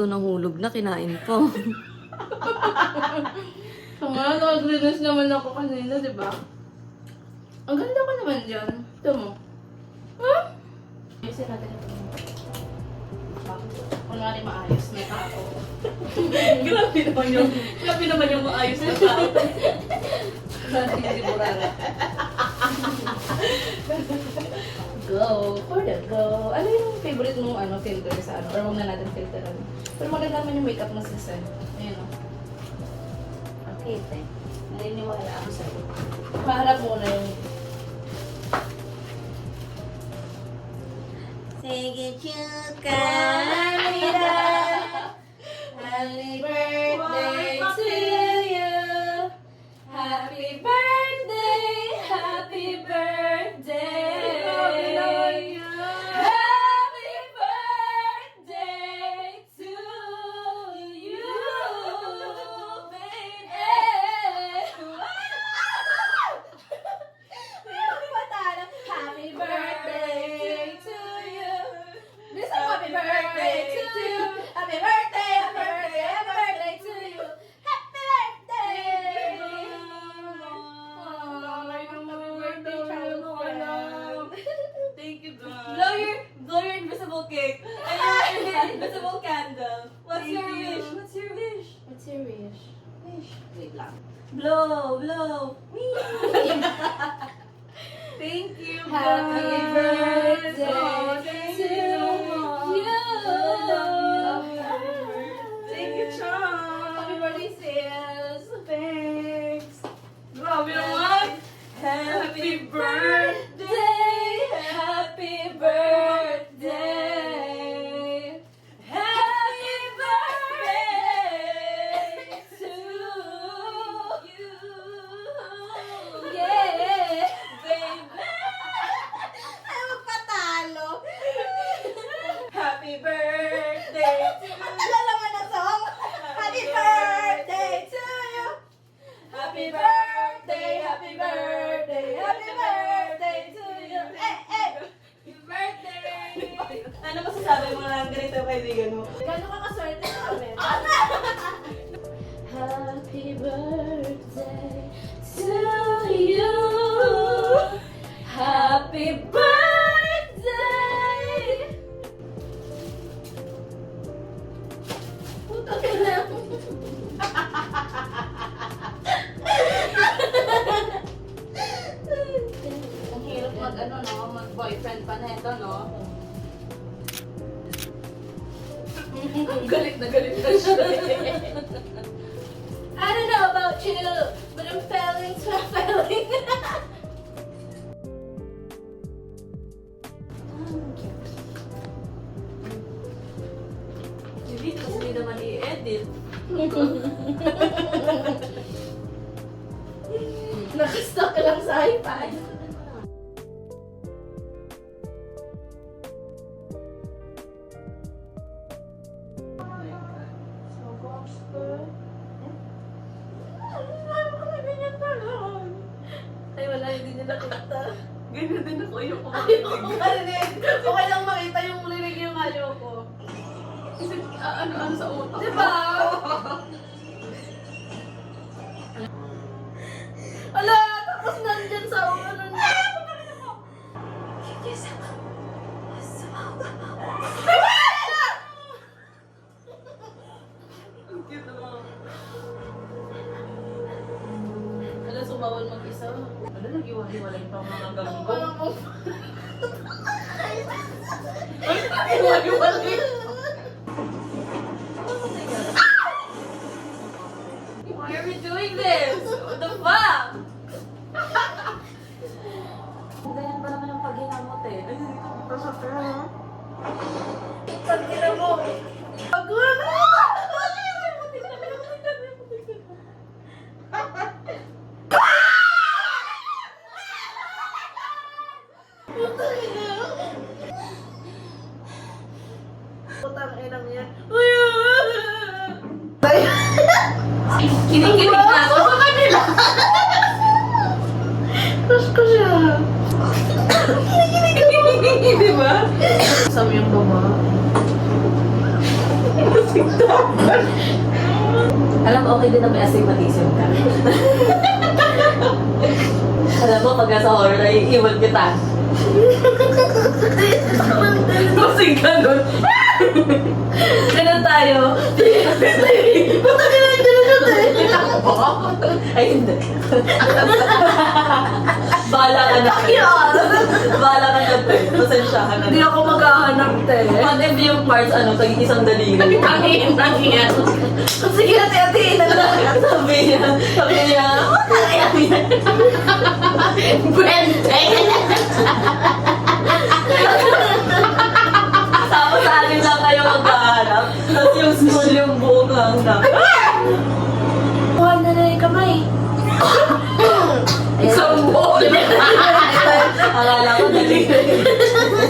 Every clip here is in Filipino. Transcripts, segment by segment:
to nahulog na, kinain ko. Nga, nakaglinis naman ako kanina, di ba? Ang ganda ko naman dyan. Ito mo. Huh? Ayusin natin ito. Kunwari maayos na tao. Grabe naman yung maayos na tao. Hindi burara. Go. For the go. Ano yung favorite mong filter sa ano? Or huwag na natin filteran. Pero maganda naman yung makeup na season. Ayun o. Okay, te. Naniniwala ako sa'yo. Paharap muna yung... Sige, chuka. Happy birthday to you. Happy birthday. Happy birthday. Happy birthday to you, baby. Happy birthday to you. This is happy birthday to you. Happy birthday, happy birthday, happy birthday to you. Happy birthday. Thank you, God. Blow your invisible cake. Ayun, your invisible candle. What's Thank your you. wish? What's your wish? What's your wish? Wait lang. Blow, blow. Wee. Thank you, Happy God. birthday Oh, thank to you so much. you. Thank you, Chong. Happy birthday, sis. Thanks. Grabe naman. Happy birthday. Happy birthday. Happy birthday to you. Yeah, baby. Ay, magpatalo. Happy birthday to you. Ang tagal naman ng song. Happy birthday to you. Happy birthday, happy birthday, happy birthday to you. Happy birthday. Ano masasabi mo lang ganito kaibigan mo? Gano'n ka kaswerte sa amin? Happy birthday to you. Happy birthday. Puta ka na. Ang hirap mag-boyfriend pa na ito, no? Galit na siya. I don't know about you, but I'm failing to failing. Hindi, kasi hindi naman i-edit. Nakastock ka lang sa iPad. Ay, wala, hindi nila kita. Ganyan din ako yung Ayoko marinig. Okay lang makita yung lirig yung ayoko. Kasi ano sa utak. Diba? Ala, tapos nandyan sa ano na. Ang cute naman. Ala, sumawal mag-isa. Ano, nag-iwalay pa ang mga gabi ko? Walang kung... Nag-iwalay. Why are we doing this? What the fuck? Ganyan ba naman ang paghinga mo, te? Ay, dito pa sa pera. Pagkira mo. Pagkira mo! Putang inang yan. Kinikilig na ako sa kanila. Crush ko siya. Kinikilig ako. Di ba? Sam yung baba. Alam mo, okay din na may astigmatism ka. Alam mo, pag nasa horror, ay iwan kita. Kasi ganun. Ganun tayo. Puta ka lang, ganun eh. Ay, hindi. Bahala ka na. Bahala ka na, te. Pasensyahan na. Hindi ako maghahanap, te. Pag yung parts, taging isang daliri. Tangin, tangin. Sige, ate-atiin na lang. Sabi niya, Bente! tapos sa akin lang kayo maghahanap. Tapos yung school yung buong hanap. Buhay na na yung kamay. Isang buhay. Akala ko daliri.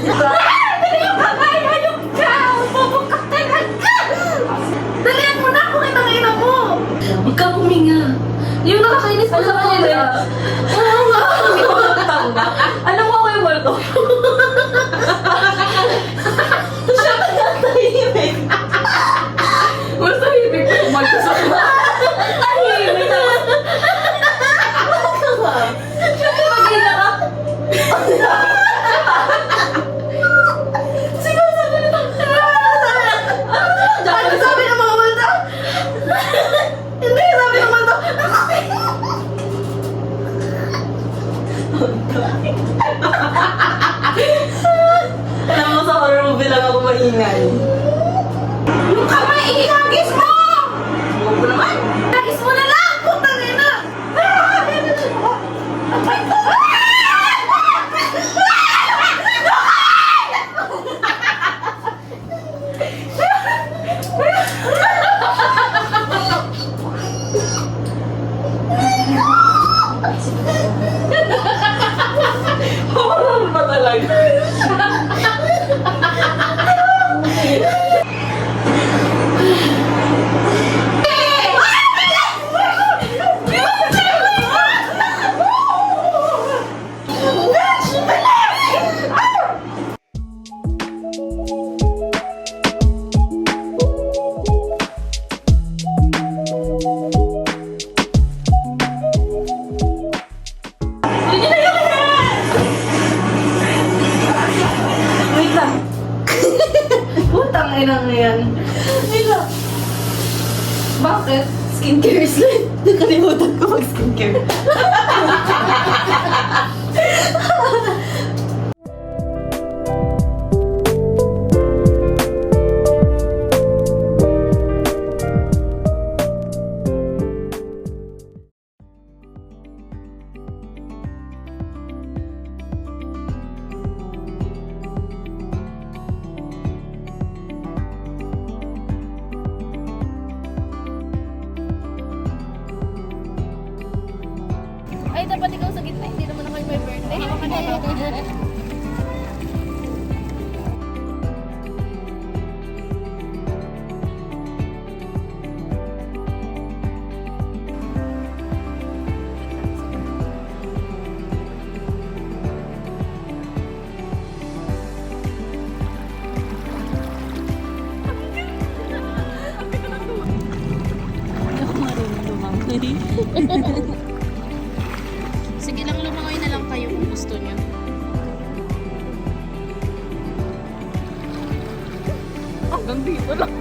Dali yung kamay! Hayop ka! Pabukas talaga! Dalihan mo na kung itang-ina mo! Huwag ka huminga. Yung nakakainis pa sa kanila. Oo nga. Alam mo ako yung multo? Siya ka natahimik. Basta hibig ko umalis sa Tahimik naman. Siyempre mag-ina ka. Sigaw sabi nito. Ano sabi ng mga multo? Hindi, sabi ng multo. Alam mo, sa horror movie lang ako maingay. Yung kamay, ihagis mo! Huwag mo naman. Ihagis mo na lang! Putang ina! Horror ba talaga? Wait lang. Putang ina ngayon. Wait lang. Bakit? Skincare slide. Nakalimutan ko mag-skincare. Ay, dapat ikaw sa gitna. Hindi naman ako yung may birthday. Hawakan na yun. Sige lang, lumangoy na lang kayo kung gusto nyo. Hanggang dito lang.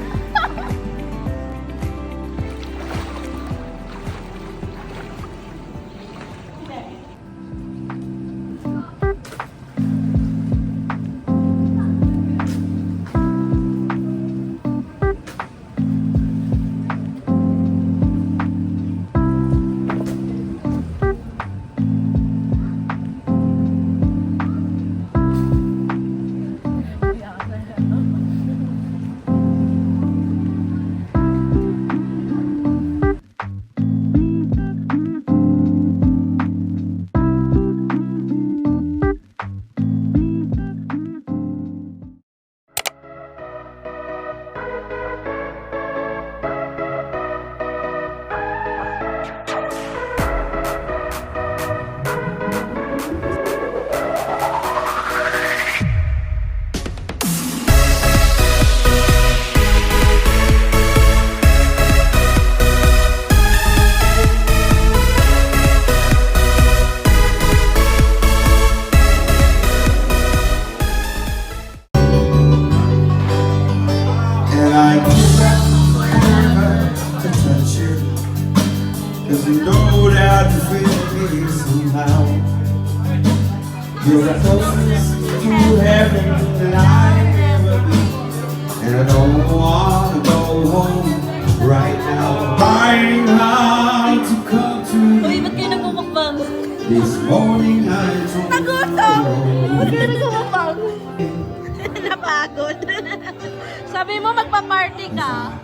There's no doubt you feel me somehow. You're the closest to heaven that I've ever been. And I don't want to go home right now. Trying hard to come to Uy, ba't kayo nagmumukbang? this morning I told Nagutom! Ba't you. ka nagkumapang? Napagod. Sabi mo magpa-party ka.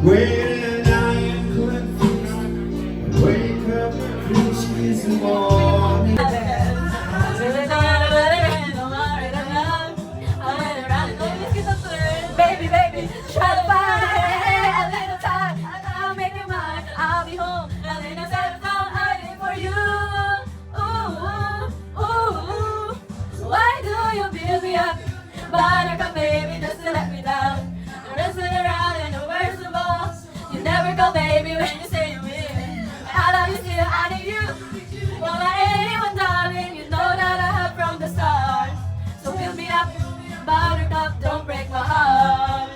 When I am confused, wake up each morning. Baby, baby, try to find a little time. I'll make you mine. I'll be home. And then I set a song waiting for you. Ooh, ooh, ooh. Why do you build me up? Buttercup, baby, just to let me down. You're messing around and the worst of all, you never go, baby, when you say you will. I love you still, I need you. Won't let anyone, darling, you know that I have from the start. So build me up, buttercup, don't break my heart.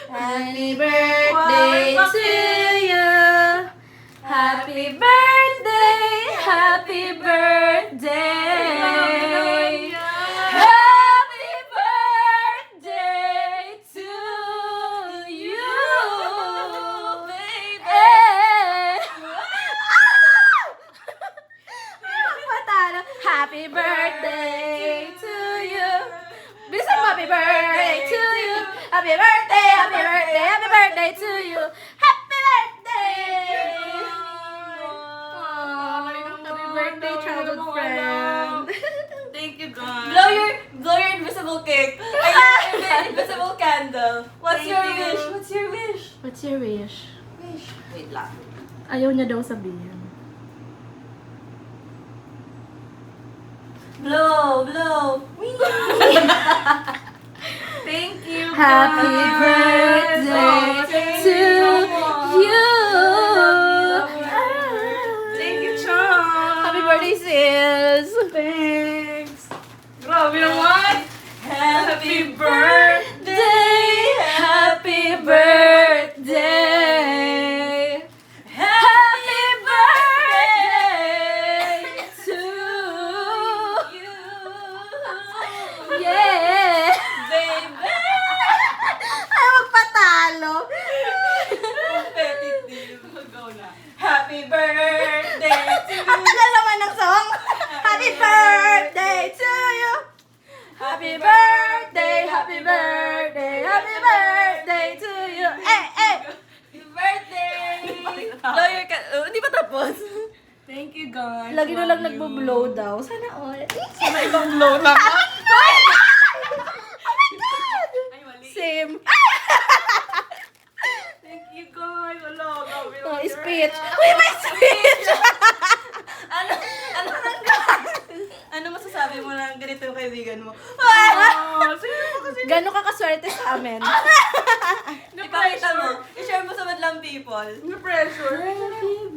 Happy birthday to you. Happy birthday, happy birthday. Happy birthday to you, baby. Patalo. Happy birthday to you. Bisa mo, happy birthday to you. Happy birthday, happy birthday, happy birthday to you. Happy birthday! Aww, happy birthday, childhood friend. Thank you, God. Blow your invisible cake. Ay, invisible candle. What's Thank your you. wish? What's your wish? What's your wish? Wait lang. Ayaw niya daw sabihin. Blow, blow. Thank you, Happy birthday to you. Thank you, Chong. Happy birthday, sis. Thanks. Grabe naman. Happy birthday. Happy birthday. Happy birthday to you. Yeah. Baby. Ay, magpatalo. Competitive. Go na. Happy birthday to Ang tagal naman ng song. Happy birthday to you. Happy birthday, happy birthday, happy birthday to you. Eh, eh. Happy birthday. Lawyer ka. Hindi pa tapos. Thank you, guys. Lagi na lang nagbo-blow daw. Sana all. Sana ibang blow na ka. Oh my God! Ay, mali. Same. Thank you, guys. Wala. Grabe Oh, naman. speech. Uy, may speech! Ano masasabi mo lang ganito yung kaibigan mo? Gano'n ka kaswerte sa amin. Ipakita mo. I-share mo sa madlang people. Happy